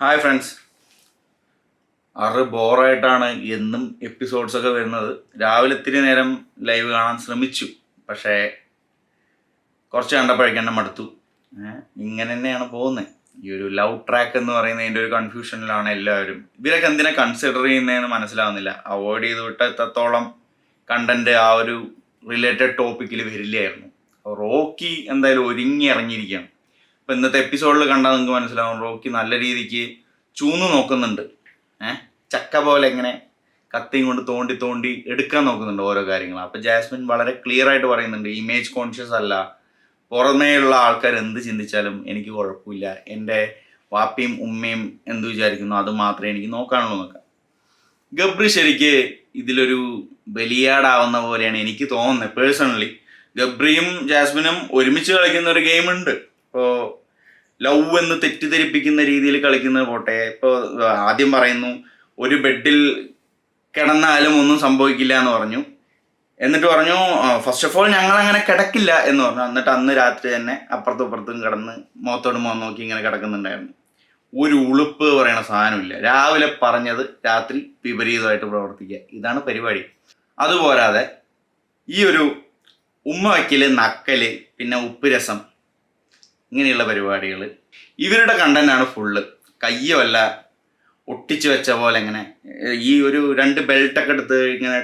Hi friends. ബോറായിട്ടാണ് എന്നും എപ്പിസോഡ്സൊക്കെ വരുന്നത്. രാവിലെ ഇത്തിരി നേരം ലൈവ് കാണാൻ ശ്രമിച്ചു, പക്ഷേ കുറച്ച് കണ്ടപ്പോഴേക്കെന്നെ മടുത്തു. ഇങ്ങനെ തന്നെയാണ് പോകുന്നത്. ഈ ഒരു ലവ് ട്രാക്ക് എന്ന് പറയുന്നതിൻ്റെ ഒരു കൺഫ്യൂഷനിലാണ് എല്ലാവരും. ഇവരൊക്കെ എന്തിനാ കൺസിഡർ ചെയ്യുന്നതെന്ന് മനസ്സിലാവുന്നില്ല. അവോയ്ഡ് ചെയ്ത് വിട്ട എത്രത്തോളം കണ്ടന്റ് ആ ഒരു റിലേറ്റഡ് ടോപ്പിക്കിൽ വരില്ലായിരുന്നു. റോക്കി എന്തായാലും ഒരുങ്ങി ഇറങ്ങിയിരിക്കുകയാണ്. ഇപ്പം ഇന്നത്തെ എപ്പിസോഡിൽ കണ്ടാൽ നിങ്ങൾക്ക് മനസ്സിലാവും, റോക്കി നല്ല രീതിക്ക് ചൂന്ന് നോക്കുന്നുണ്ട്. ചക്ക പോലെ ഇങ്ങനെ കത്തിയും കൊണ്ട് തോണ്ടി തോണ്ടി എടുക്കാൻ നോക്കുന്നുണ്ട് ഓരോ കാര്യങ്ങൾ. അപ്പം ജാസ്മിൻ വളരെ ക്ലിയർ ആയിട്ട് പറയുന്നുണ്ട്, ഇമേജ് കോൺഷ്യസ് അല്ല, പുറമേയുള്ള ആൾക്കാർ എന്ത് ചിന്തിച്ചാലും എനിക്ക് കുഴപ്പമില്ല, എൻ്റെ വാപ്പയും ഉമ്മയും എന്ത് വിചാരിക്കുന്നു അത് മാത്രമേ എനിക്ക് നോക്കാനുള്ളൂ എന്നൊക്കെ. ഗബ്രി ശരിക്ക് ഇതിലൊരു ബലിയാടാവുന്ന പോലെയാണ് എനിക്ക് തോന്നുന്നത് പേഴ്സണലി. ഗബ്രിയും ജാസ്മിനും ഒരുമിച്ച് കളിക്കുന്ന ഒരു ഗെയിം ഉണ്ട്. ഇപ്പോൾ ലവ് എന്ന് തെറ്റിദ്ധരിപ്പിക്കുന്ന രീതിയിൽ കളിക്കുന്നത് പോട്ടെ. ഇപ്പോൾ ആദ്യം പറയുന്നു ഒരു ബെഡിൽ കിടന്നാലും ഒന്നും സംഭവിക്കില്ല എന്ന് പറഞ്ഞു. എന്നിട്ട് പറഞ്ഞു ഫസ്റ്റ് ഓഫ് ഓൾ ഞങ്ങൾ അങ്ങനെ കിടക്കില്ല എന്ന് പറഞ്ഞു. എന്നിട്ട് അന്ന് രാത്രി തന്നെ അപ്പുറത്തും ഇപ്പുറത്തും കിടന്ന് മുഖത്തോട് മുഖം നോക്കി ഇങ്ങനെ കിടക്കുന്നുണ്ടായിരുന്നു. ഒരു ഉളുപ്പ് പറയണ സാധനമില്ല. രാവിലെ പറഞ്ഞത് രാത്രി വിപരീതമായിട്ട് പ്രവർത്തിക്കുക, ഇതാണ് പരിപാടി. അതുപോരാതെ ഈ ഒരു ഉമ്മ വയ്ക്കല്, നക്കല്, പിന്നെ ഉപ്പ് രസം, ഇങ്ങനെയുള്ള പരിപാടികൾ ഇവരുടെ കണ്ടന്റാണ് ഫുള്ള്. കയ്യുമല്ല ഒട്ടിച്ചു വെച്ച പോലെ ഇങ്ങനെ ഈ ഒരു രണ്ട് ബെൽറ്റൊക്കെ എടുത്ത് ഇങ്ങനെ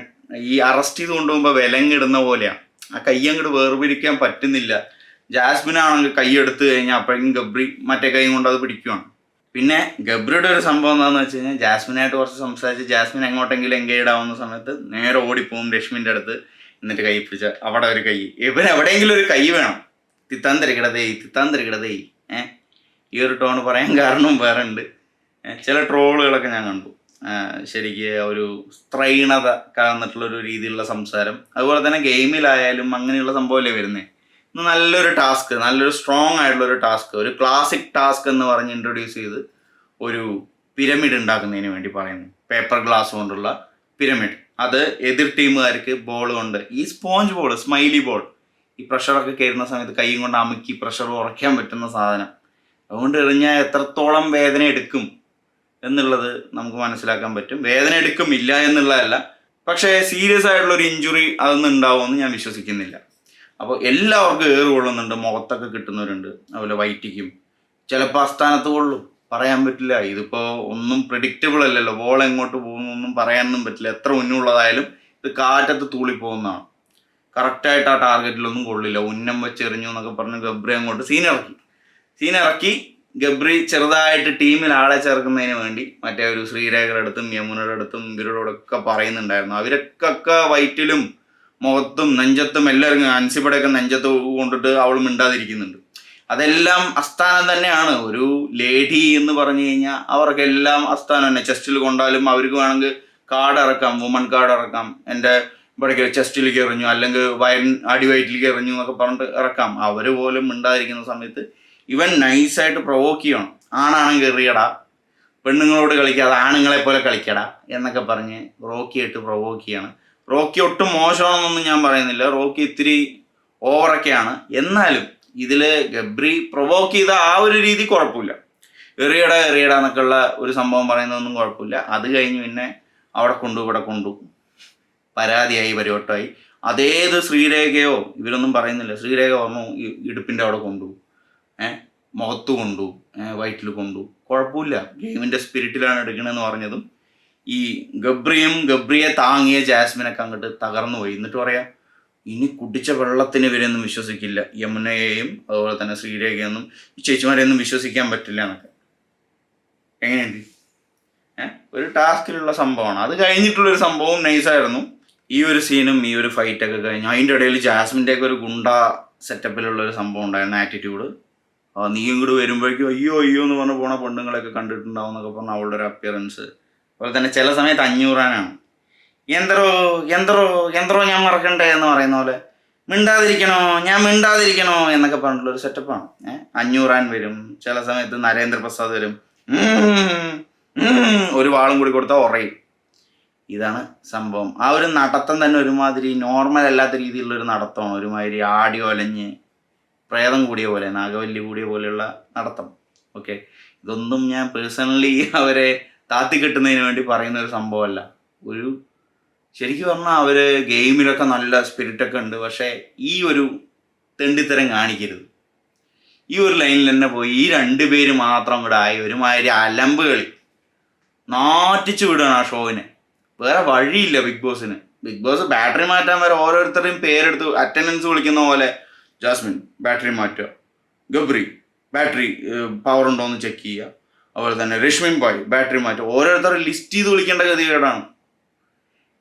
ഈ അറസ്റ്റ് ചെയ്ത് കൊണ്ടുപോകുമ്പോൾ വിലങ്ങിടുന്ന പോലെയാണ്. ആ കയ്യങ്ങോട്ട് വേർപിരിക്കാൻ പറ്റുന്നില്ല. ജാസ്മിനാണെങ്കിൽ കൈ എടുത്തു കഴിഞ്ഞാൽ അപ്പോഴേക്കും ഗബ്രി മറ്റേ കൈ കൊണ്ട് അത് പിടിക്കുവാണ്. പിന്നെ ഗബ്രിയുടെ ഒരു സംഭവം എന്താണെന്ന് വെച്ച് കഴിഞ്ഞാൽ, ജാസ്മിനായിട്ട് കുറച്ച് സംസാരിച്ച് ജാസ്മിൻ എങ്ങോട്ടെങ്കിലും എൻഗേജ് ആവുന്ന സമയത്ത് നേരെ ഓടിപ്പോവും രശ്മിൻ്റെ അടുത്ത്. എന്നിട്ട് കൈ പിടിച്ച അവിടെ ഒരു കൈ, ഇവന് എവിടെയെങ്കിലും ഒരു കൈ വേണം. തിത്താന്തരികിടതേ. ഈ ഒരു ടോൺ പറയാൻ കാരണം വേറെ ഉണ്ട്. ചില ട്രോളുകളൊക്കെ ഞാൻ കണ്ടു. ശരിക്ക് ഒരു സ്ത്രൈണത കലർന്നിട്ടുള്ളൊരു രീതിയിലുള്ള സംസാരം. അതുപോലെ തന്നെ ഗെയിമിലായാലും അങ്ങനെയുള്ള സംഭവമല്ലേ വരുന്നത്. നല്ലൊരു ടാസ്ക്, നല്ലൊരു സ്ട്രോങ് ആയിട്ടുള്ളൊരു ടാസ്ക്, ഒരു ക്ലാസിക് ടാസ്ക് എന്ന് പറഞ്ഞ് ഇൻട്രൊഡ്യൂസ് ചെയ്ത് ഒരു പിരമിഡ് ഉണ്ടാക്കുന്നതിന് വേണ്ടി പറയുന്നു. പേപ്പർ ഗ്ലാസ് കൊണ്ടുള്ള പിരമിഡ്. അത് എതിർ ടീമുകാർക്ക് ബോൾ കൊണ്ട്, ഈ സ്പോഞ്ച് ബോൾ, സ്മൈലി ബോൾ, ഈ പ്രഷറൊക്കെ കയറുന്ന സമയത്ത് കൈയും കൊണ്ട് അമുക്കി പ്രഷർ കുറയ്ക്കാൻ പറ്റുന്ന സാധനം. അതുകൊണ്ട് എറിഞ്ഞാൽ എത്രത്തോളം വേദന എടുക്കും എന്നുള്ളത് നമുക്ക് മനസ്സിലാക്കാൻ പറ്റും. വേദന എടുക്കും, ഇല്ല എന്നുള്ളതല്ല, പക്ഷേ സീരിയസ് ആയിട്ടുള്ളൊരു ഇഞ്ചുറി അതൊന്നും ഉണ്ടാവുമെന്ന് ഞാൻ വിശ്വസിക്കുന്നില്ല. അപ്പോൾ എല്ലാവർക്കും ഏറ് കൊള്ളുന്നുണ്ട്, മുഖത്തൊക്കെ കിട്ടുന്നവരുണ്ട്. അതുപോലെ വൈറ്റിക്കും ചിലപ്പോൾ അസ്ഥാനത്ത് കൊള്ളും, പറയാൻ പറ്റില്ല. ഇതിപ്പോൾ ഒന്നും പ്രെഡിക്റ്റബിൾ അല്ലല്ലോ, ബോൾ എങ്ങോട്ട് പോകുന്നൊന്നും പറയാനൊന്നും പറ്റില്ല. എത്ര ഉന്നമുള്ളതായാലും ഇത് കാറ്റത്ത് തൂളിപ്പോകുന്നതാണ്. കറക്റ്റായിട്ട് ആ ടാർഗറ്റിലൊന്നും കൊള്ളില്ല. ഉന്നം വെച്ചെറിഞ്ഞു എന്നൊക്കെ പറഞ്ഞ് ഗബ്രി അങ്ങോട്ട് സീനിറക്കി ഗബ്രി ചെറുതായിട്ട് ടീമിൽ ആളെ ചേർക്കുന്നതിന് വേണ്ടി മറ്റേ ഒരു ശ്രീരേഖയുടെ അടുത്തും യമുനയുടെ അടുത്തും ഇവരോടൊക്കെ പറയുന്നുണ്ടായിരുന്നു. അവരൊക്കെ വയറ്റിലും മുഖത്തും നെഞ്ചത്തും എല്ലാവരും, അൻസിബടെയൊക്കെ നെഞ്ചത്ത് കൊണ്ടിട്ട് അവൾ മിണ്ടാതിരിക്കുന്നുണ്ട്. അതെല്ലാം അസ്ഥാനം തന്നെയാണ്. ഒരു ലേഡി എന്ന് പറഞ്ഞു കഴിഞ്ഞാൽ അവർക്കെല്ലാം അസ്ഥാനം തന്നെ. ചെസ്റ്റിൽ കൊണ്ടാലും അവർക്ക് വേണമെങ്കിൽ കാർഡ് ഇറക്കാം, വുമൺ കാർഡ് ഇറക്കാം. എൻ്റെ ഇവിടേക്ക് ചെസ്റ്റിലേക്ക് എറിഞ്ഞു, അല്ലെങ്കിൽ അടിവയറ്റിലേക്ക് എറിഞ്ഞു എന്നൊക്കെ പറഞ്ഞിട്ട് ഇറക്കാം. അവർ പോലും മിണ്ടാതിരിക്കുന്ന സമയത്ത് ഇവൻ നൈസായിട്ട് പ്രൊവോക്ക് ചെയ്യണം. ആണാണെങ്കിൽ എറിയടാ, പെണ്ണുങ്ങളോട് കളിക്കാതെ ആണുങ്ങളെ പോലെ കളിക്കടാ എന്നൊക്കെ പറഞ്ഞ് റോക്കിയായിട്ട് പ്രൊവോക്ക് ചെയ്യണം. റോക്കി ഒട്ടും മോശമാണെന്നൊന്നും ഞാൻ പറയുന്നില്ല, റോക്കി ഇത്തിരി ഓവറൊക്കെയാണ്. എന്നാലും ഇതിൽ ഗബ്രി പ്രൊവോക്ക് ചെയ്ത ആ ഒരു രീതി കുഴപ്പമില്ല. എറിയട എന്നൊക്കെയുള്ള ഒരു സംഭവം പറയുന്നതൊന്നും കുഴപ്പമില്ല. അത് കഴിഞ്ഞ് പിന്നെ അവിടെ കൊണ്ടു ഇവിടെ കൊണ്ടു പരാതിയായി, പരിവട്ടമായി. അതേത് ശ്രീരേഖയോ ഇവരൊന്നും പറയുന്നില്ല. ശ്രീരേഖ പറഞ്ഞു ഇടുപ്പിൻ്റെ അവിടെ കൊണ്ടു, മുഖത്ത് കൊണ്ടു, വയറ്റിൽ കൊണ്ടു, കുഴപ്പമില്ല, ഗെയിമിൻ്റെ സ്പിരിറ്റിലാണ് എടുക്കണമെന്ന് പറഞ്ഞതും ഈ ഗബ്രിയെ താങ്ങിയ ജാസ്മിനൊക്കെ അങ്ങോട്ട് തകർന്നു പോയി. എന്നിട്ട് പറയാം, ഇനി കുടിച്ച വെള്ളത്തിന് ഇവരെയൊന്നും വിശ്വസിക്കില്ല, യമുനയെയും അതുപോലെ തന്നെ ശ്രീരേഖയൊന്നും, ഈ ചേച്ചിമാരെയൊന്നും വിശ്വസിക്കാൻ പറ്റില്ല എന്നൊക്കെ. എങ്ങനെയുണ്ട്? ഒരു ടാസ്കിലുള്ള സംഭവമാണ്. അത് കഴിഞ്ഞിട്ടുള്ളൊരു സംഭവം നൈസായിരുന്നു. ഈ ഒരു സീനും ഈ ഒരു ഫൈറ്റൊക്കെ കഴിഞ്ഞു. അതിൻ്റെ ഇടയിൽ ജാസ്മിൻ്റെ ഒക്കെ ഒരു ഗുണ്ട സെറ്റപ്പിലുള്ളൊരു സംഭവം ഉണ്ടായിരുന്നു, ആറ്റിറ്റ്യൂഡ്. നീയും കൂടെ വരുമ്പോഴേക്കും അയ്യോ എന്ന് പറഞ്ഞ് പോണ പെണ്ണുങ്ങളൊക്കെ കണ്ടിട്ടുണ്ടാവും എന്നൊക്കെ പറഞ്ഞ അവളുടെ ഒരു അപ്പിയറൻസ്. അതുപോലെ തന്നെ ചില സമയത്ത് 500 എന്തറോ ഞാൻ മറക്കണ്ടേ എന്ന് പറയുന്ന പോലെ ഞാൻ മിണ്ടാതിരിക്കണോ എന്നൊക്കെ പറഞ്ഞിട്ടുള്ളൊരു സെറ്റപ്പാണ്. 500 വരും, ചില സമയത്ത് നരേന്ദ്രപ്രസാദ് വരും, ഒരു വാളും കൂടി കൊടുത്താൽ ഉറയും. ഇതാണ് സംഭവം. ആ ഒരു നടത്തം തന്നെ ഒരുമാതിരി നോർമൽ അല്ലാത്ത രീതിയിലുള്ളൊരു നടത്തമാണ്. ഒരുമാതിരി ആടി ഒലഞ്ഞ് പ്രേതം കൂടിയ പോലെ, നാഗവല്ലി കൂടിയ പോലെയുള്ള നടത്തം. ഓക്കെ, ഇതൊന്നും ഞാൻ പേഴ്സണലി അവരെ താത്തിക്കെട്ടുന്നതിന് വേണ്ടി പറയുന്ന ഒരു സംഭവമല്ല. ഒരു ശരിക്കും പറഞ്ഞാൽ അവർ ഗെയിമിലൊക്കെ നല്ല സ്പിരിറ്റൊക്കെ ഉണ്ട്, പക്ഷേ ഈ ഒരു തെണ്ടിത്തരം കാണിക്കരുത്. ഈ ഒരു ലൈനിൽ തന്നെ പോയി ഈ 2 പേര് മാത്രം ഇവിടെ ആയി ഒരുമാതിരി അലമ്പ് കളി നാറ്റിച്ചു വിടുകയാണ് ആ ഷോവിനെ. വേറെ വഴിയില്ല ബിഗ് ബോസിന്. ബിഗ് ബോസ് ബാറ്ററി മാറ്റാൻ വരെ ഓരോരുത്തരുടെയും പേരെടുത്ത് അറ്റൻഡൻസ് വിളിക്കുന്ന പോലെ ജാസ്മിൻ ബാറ്ററി മാറ്റുക, ഗബ്രി ബാറ്ററി പവർ ഉണ്ടോ എന്ന് ചെക്ക് ചെയ്യുക, അതുപോലെ തന്നെ രശ്മിൻ ഭായ് ബാറ്ററി മാറ്റുക, ഓരോരുത്തരും ലിസ്റ്റ് ചെയ്ത് വിളിക്കേണ്ട ഗതികേടാണ്.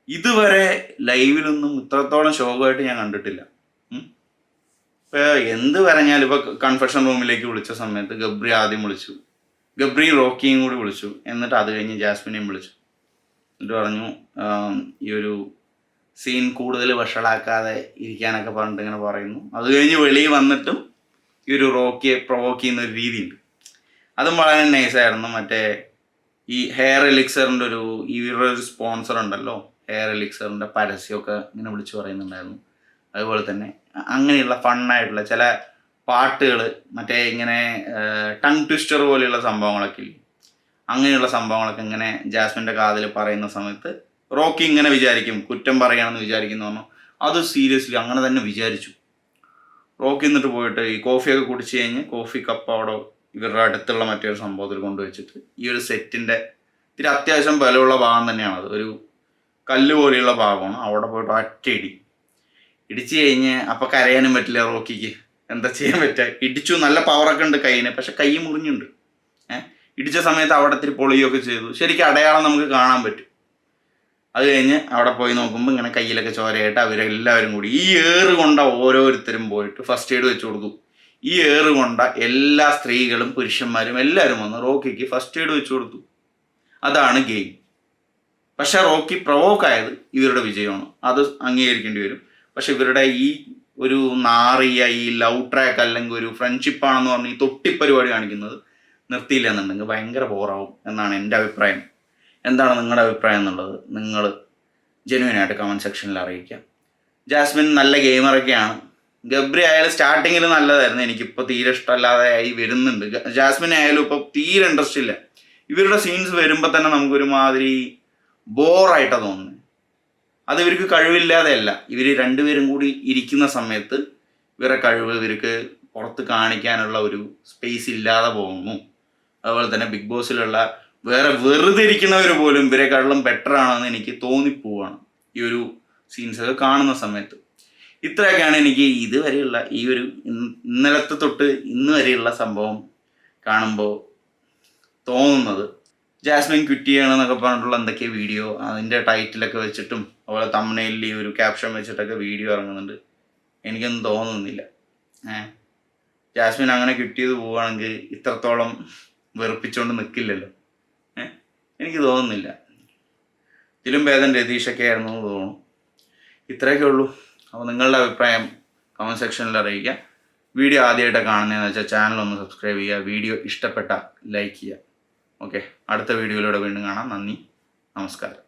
ഇതുവരെ ലൈവിലൊന്നും ഇത്രത്തോളം ശോകമായിട്ട് ഞാൻ കണ്ടിട്ടില്ല. ഇപ്പോൾ എന്ത് പറഞ്ഞാലും ഇപ്പോൾ കൺഫെഷൻ റൂമിലേക്ക് വിളിച്ച സമയത്ത് ഗബ്രി ആദ്യം വിളിച്ചു, ഗബ്രിയും റോക്കിയും കൂടി വിളിച്ചു, എന്നിട്ട് അത് കഴിഞ്ഞ് ജാസ്മിനെയും വിളിച്ചു. എന്നിട്ട് പറഞ്ഞു ഈ ഒരു സീൻ കൂടുതൽ വഷളാക്കാതെ ഇരിക്കാനൊക്കെ പറഞ്ഞിട്ട് ഇങ്ങനെ പറയുന്നു. അത് കഴിഞ്ഞ് വെളിയിൽ വന്നിട്ടും ഈ ഒരു റോക്കിയെ പ്രൊവോക്ക് ചെയ്യുന്ന ഒരു രീതിയുണ്ട്. അതും വളരെ നൈസായിരുന്നു. മറ്റേ ഈ ഹെയർ എലിക്സറിൻ്റെ ഇവരുടെ ഒരു സ്പോൺസർ ഉണ്ടല്ലോ, ഹെയർ എലിക്സറിൻ്റെ പരസ്യമൊക്കെ ഇങ്ങനെ വിളിച്ചു പറയുന്നുണ്ടായിരുന്നു. അതുപോലെ തന്നെ അങ്ങനെയുള്ള ഫണ്ണായിട്ടുള്ള ചില പാട്ടുകൾ, മറ്റേ ഇങ്ങനെ ടങ് ട്വിസ്റ്റർ പോലെയുള്ള സംഭവങ്ങളൊക്കെ ഇല്ലേ, അങ്ങനെയുള്ള സംഭവങ്ങളൊക്കെ ഇങ്ങനെ ജാസ്മിൻ്റെ കാതിൽ പറയുന്ന സമയത്ത് റോക്കി ഇങ്ങനെ വിചാരിക്കും, കുറ്റം പറയുകയാണെന്ന് വിചാരിക്കുന്നു പറഞ്ഞു. അത് സീരിയസ്ലി അങ്ങനെ തന്നെ വിചാരിച്ചു. റോക്കി എന്നിട്ട് പോയിട്ട് ഈ കോഫിയൊക്കെ കുടിച്ച് കഴിഞ്ഞ് കോഫി കപ്പ് അവിടെ ഇവരുടെ അടുത്തുള്ള മറ്റൊരു സംഭവത്തിൽ കൊണ്ടുവച്ചിട്ട് ഈ ഒരു സെറ്റിൻ്റെ ഇത്തിരി അത്യാവശ്യം ബലമുള്ള ഭാഗം തന്നെയാണത്, ഒരു കല്ല് പോലെയുള്ള ഭാഗമാണ്. അവിടെ പോയിട്ട് ഒറ്റയിടി ഇടിച്ചു കഴിഞ്ഞ് അപ്പം കരയാനും പറ്റില്ല റോക്കിക്ക്. എന്താ ചെയ്യാൻ പറ്റുക, ഇടിച്ചു, നല്ല പവറൊക്കെ ഉണ്ട് കയ്യിന്, പക്ഷെ കൈ മുറിഞ്ഞുണ്ട്. ഇടിച്ച സമയത്ത് അവിടെ ഇത്തിരി പൊളിയൊക്കെ ചെയ്തു, ശരിക്കും അടയാളം നമുക്ക് കാണാൻ പറ്റും. അത് കഴിഞ്ഞ് അവിടെ പോയി നോക്കുമ്പോൾ ഇങ്ങനെ കയ്യിലൊക്കെ ചോരയായിട്ട് അവരെല്ലാവരും കൂടി ഈ ഏറ് കൊണ്ട ഓരോരുത്തരും പോയിട്ട് ഫസ്റ്റ് എയ്ഡ് വെച്ച് കൊടുത്തു. ഈ ഏറ് കൊണ്ട എല്ലാ സ്ത്രീകളും പുരുഷന്മാരും എല്ലാവരും വന്ന് റോക്കിക്ക് ഫസ്റ്റ് എയ്ഡ് വെച്ച് കൊടുത്തു. അതാണ് ഗെയിം. പക്ഷെ റോക്കി പ്രൊവോക്കായത് ഇവരുടെ വിജയമാണ്, അത് അംഗീകരിക്കേണ്ടി വരും. പക്ഷെ ഇവരുടെ ഈ ഒരു നാറിയ ഈ ലവ് ട്രാക്ക് അല്ലെങ്കിൽ ഒരു ഫ്രണ്ട്ഷിപ്പാണെന്ന് പറഞ്ഞ് ഈ തൊട്ടിപ്പരിപാടി കാണിക്കുന്നത് നിർത്തിയില്ല എന്നുണ്ടെങ്കിൽ ഭയങ്കര ബോറാവും എന്നാണ് എൻ്റെ അഭിപ്രായം. എന്താണ് നിങ്ങളുടെ അഭിപ്രായം എന്നുള്ളത് നിങ്ങൾ ജെന്യുവനായിട്ട് കമൻറ്റ് സെക്ഷനിൽ അറിയിക്കാം. ജാസ്മിൻ നല്ല ഗെയിമറൊക്കെയാണ്. ഗബ്രി ആയാലും സ്റ്റാർട്ടിങ്ങിൽ നല്ലതായിരുന്നു, എനിക്കിപ്പോൾ തീരെ ഇഷ്ടമല്ലാതെ ആയി വരുന്നുണ്ട്. ജാസ്മിൻ ആയാലും ഇപ്പോൾ തീരെ ഇൻട്രസ്റ്റ് ഇല്ല. ഇവരുടെ സീൻസ് വരുമ്പോൾ തന്നെ നമുക്കൊരുമാതിരി ബോറായിട്ടാണ് തോന്നുന്നത്. അത് ഇവർക്ക് കഴിവില്ലാതെയല്ല, ഇവർ 2 പേരും കൂടി ഇരിക്കുന്ന സമയത്ത് ഇവരുടെ കഴിവ് ഇവർക്ക് പുറത്ത് കാണിക്കാനുള്ള ഒരു സ്പേസ് ഇല്ലാതെ പോകുന്നു. അതുപോലെ തന്നെ ബിഗ് ബോസിലുള്ള വേറെ വെറുതെ ഇരിക്കുന്നവർ പോലും ഇവരെക്കാളും ബെറ്റർ ആണെന്ന് എനിക്ക് തോന്നിപ്പോവാണ് ഈ ഒരു സീൻസൊക്കെ കാണുന്ന സമയത്ത്. ഇത്രയൊക്കെയാണ് എനിക്ക് ഇതുവരെയുള്ള ഈ ഒരു ഇന്നലത്തെ തൊട്ട് ഇന്ന് വരെയുള്ള സംഭവം കാണുമ്പോൾ തോന്നുന്നത്. ജാസ്മിൻ ക്വിറ്റ് ചെയ്യണമെന്നൊക്കെ പറഞ്ഞിട്ടുള്ള എന്തൊക്കെയോ വീഡിയോ അതിൻ്റെ ടൈറ്റിലൊക്കെ വെച്ചിട്ടും അതുപോലെ തംബ്നെയിലിൽ ഈ ഒരു ക്യാപ്ഷൻ വെച്ചിട്ടൊക്കെ വീഡിയോ ഇറങ്ങുന്നുണ്ട്. എനിക്കൊന്നും തോന്നുന്നില്ല. ജാസ്മിൻ അങ്ങനെ ക്വിറ്റ് ചെയ്ത് പോവുകയാണെങ്കിൽ ഇത്രത്തോളം വെറുപ്പിച്ചുകൊണ്ട് നിൽക്കില്ലല്ലോ. എനിക്ക് തോന്നുന്നില്ല. ഇതിലും ഭേദം രതീഷൊക്കെ ആയിരുന്നു എന്ന് തോന്നുന്നു. ഇത്രയൊക്കെ ഉള്ളൂ. അപ്പോൾ നിങ്ങളുടെ അഭിപ്രായം കമൻറ്റ് സെക്ഷനിൽ അറിയിക്കുക. വീഡിയോ ആദ്യമായിട്ട് കാണുന്നതെന്ന് വെച്ചാൽ ചാനൽ ഒന്ന് സബ്സ്ക്രൈബ് ചെയ്യുക. വീഡിയോ ഇഷ്ടപ്പെട്ട ലൈക്ക് ചെയ്യുക. ഓക്കെ, അടുത്ത വീഡിയോയിലൂടെ വീണ്ടും കാണാം. നന്ദി, നമസ്കാരം.